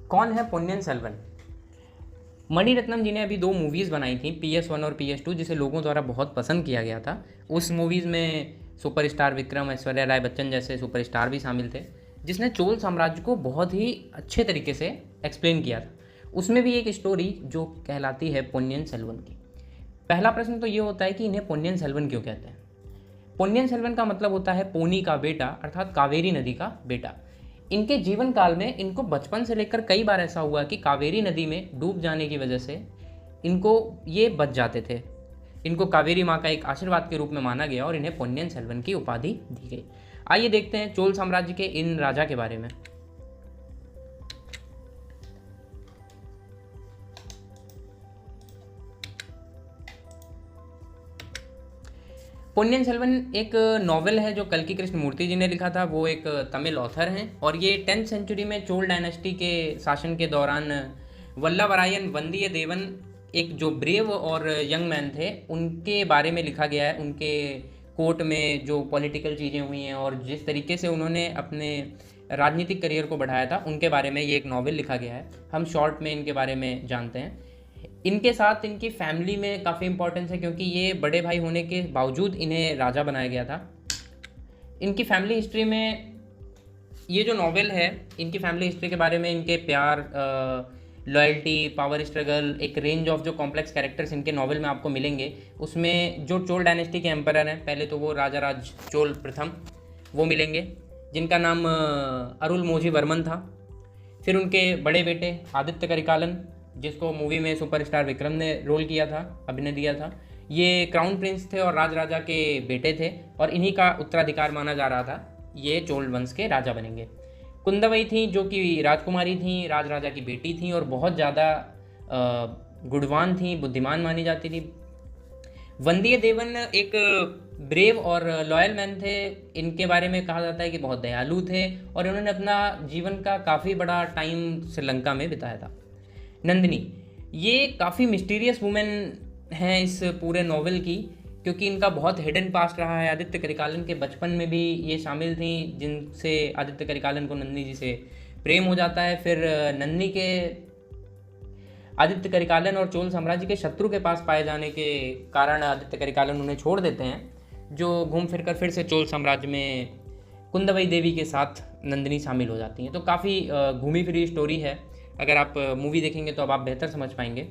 कौन है पोन्नियन सेल्वन? मणिरत्नम जी ने अभी 2 मूवीज़ बनाई थी, PS1 और PS2, जिसे लोगों द्वारा बहुत पसंद किया गया था। उस मूवीज़ में सुपरस्टार विक्रम, ऐश्वर्या राय बच्चन जैसे सुपरस्टार भी शामिल थे, जिसने चोल साम्राज्य को बहुत ही अच्छे तरीके से एक्सप्लेन किया था। उसमें भी एक स्टोरी जो कहलाती है पोन्नियन सेल्वन की। पहला प्रश्न तो ये होता है कि इन्हें पोन्नियन सेल्वन क्यों कहते हैं। पोन्नियन सेल्वन का मतलब होता है पोनी का बेटा, अर्थात कावेरी नदी का बेटा। इनके जीवन काल में इनको बचपन से लेकर कई बार ऐसा हुआ कि कावेरी नदी में डूब जाने की वजह से इनको ये बच जाते थे। इनको कावेरी माँ का एक आशीर्वाद के रूप में माना गया और इन्हें पोन्नियन सेल्वन की उपाधि दी गई। आइए देखते हैं चोल साम्राज्य के इन राजा के बारे में। पोन्नियन सेल्वन एक नॉवेल है जो कल्कि कृष्णमूर्ति जी ने लिखा था। वो एक तमिल ऑथर हैं और ये 10th सेंचुरी में चोल डायनेस्टी के शासन के दौरान वल्लभरायन वंदियदेवन, एक जो ब्रेव और यंग मैन थे, उनके बारे में लिखा गया है। उनके कोर्ट में जो पॉलिटिकल चीज़ें हुई हैं और जिस तरीके से उन्होंने अपने राजनीतिक करियर को बढ़ाया था, उनके बारे में ये एक नॉवेल लिखा गया है। हम शॉर्ट में इनके बारे में जानते हैं। इनके साथ इनकी फैमिली में काफ़ी इंपॉर्टेंस है, क्योंकि ये बड़े भाई होने के बावजूद इन्हें राजा बनाया गया था। इनकी फैमिली हिस्ट्री में ये जो नॉवेल है, इनकी फैमिली हिस्ट्री के बारे में, इनके प्यार, लॉयल्टी, पावर स्ट्रगल, एक रेंज ऑफ जो कॉम्प्लेक्स कैरेक्टर्स इनके नॉवेल में आपको मिलेंगे। उसमें जो चोल डायनेस्टी के एम्परर हैं, पहले तो वो राजा राज चोल प्रथम, वो मिलेंगे, जिनका नाम अरुलमोझी वर्मन था। फिर उनके बड़े बेटे आदित्य करिकालन, जिसको मूवी में सुपरस्टार विक्रम ने रोल किया था, अभिनय दिया था। ये क्राउन प्रिंस थे और राज राजा के बेटे थे और इन्हीं का उत्तराधिकार माना जा रहा था। ये चोल वंश के राजा बनेंगे। कुंदवई थी, जो कि राजकुमारी थी, राज राजा की बेटी थी और बहुत ज़्यादा गुणवान थी, बुद्धिमान मानी जाती थी। वंदियदेवन एक ब्रेव और लॉयल मैन थे। इनके बारे में कहा जाता है कि बहुत दयालु थे और इन्होंने अपना जीवन का काफ़ी बड़ा टाइम श्रीलंका में बिताया था। नंदिनी, ये काफ़ी मिस्टीरियस वुमेन हैं इस पूरे नॉवेल की, क्योंकि इनका बहुत हिडन पास्ट रहा है। आदित्य करिकालन के बचपन में भी ये शामिल थी, जिनसे आदित्य करिकालन को नंदिनी जी से प्रेम हो जाता है। फिर नंदिनी के आदित्य करिकालन और चोल साम्राज्य के शत्रु के पास पाए जाने के कारण आदित्य करिकालन उन्हें छोड़ देते हैं, जो घूम फिर कर फिर से चोल साम्राज्य में कुंदवई देवी के साथ नंदिनी शामिल हो जाती हैं। तो काफ़ी घूमी फिरी स्टोरी है। अगर आप मूवी देखेंगे तो अब आप बेहतर समझ पाएंगे।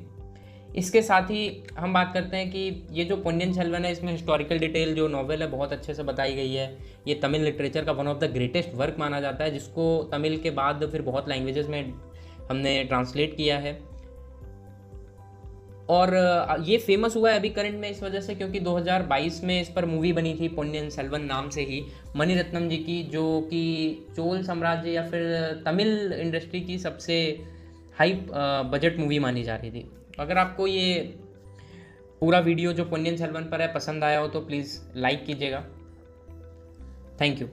इसके साथ ही हम बात करते हैं कि ये जो पोन्नियन सेल्वन है, इसमें हिस्टोरिकल डिटेल जो नॉवेल है बहुत अच्छे से बताई गई है। ये तमिल लिटरेचर का one of the greatest work माना जाता है, जिसको तमिल के बाद फिर बहुत लैंग्वेजेस में हमने ट्रांसलेट किया है। और ये फेमस हुआ है अभी करंट में इस वजह से, क्योंकि 2022 में इस पर मूवी बनी थी पोन्नियन सेल्वन नाम से ही, मणिरत्नम जी की, जो कि चोल साम्राज्य या फिर तमिल इंडस्ट्री की सबसे हाई बजट मूवी मानी जा रही थी। अगर आपको ये पूरा वीडियो जो पोन्नियन सेल्वन पर है पसंद आया हो तो प्लीज़ लाइक कीजिएगा। Thank you.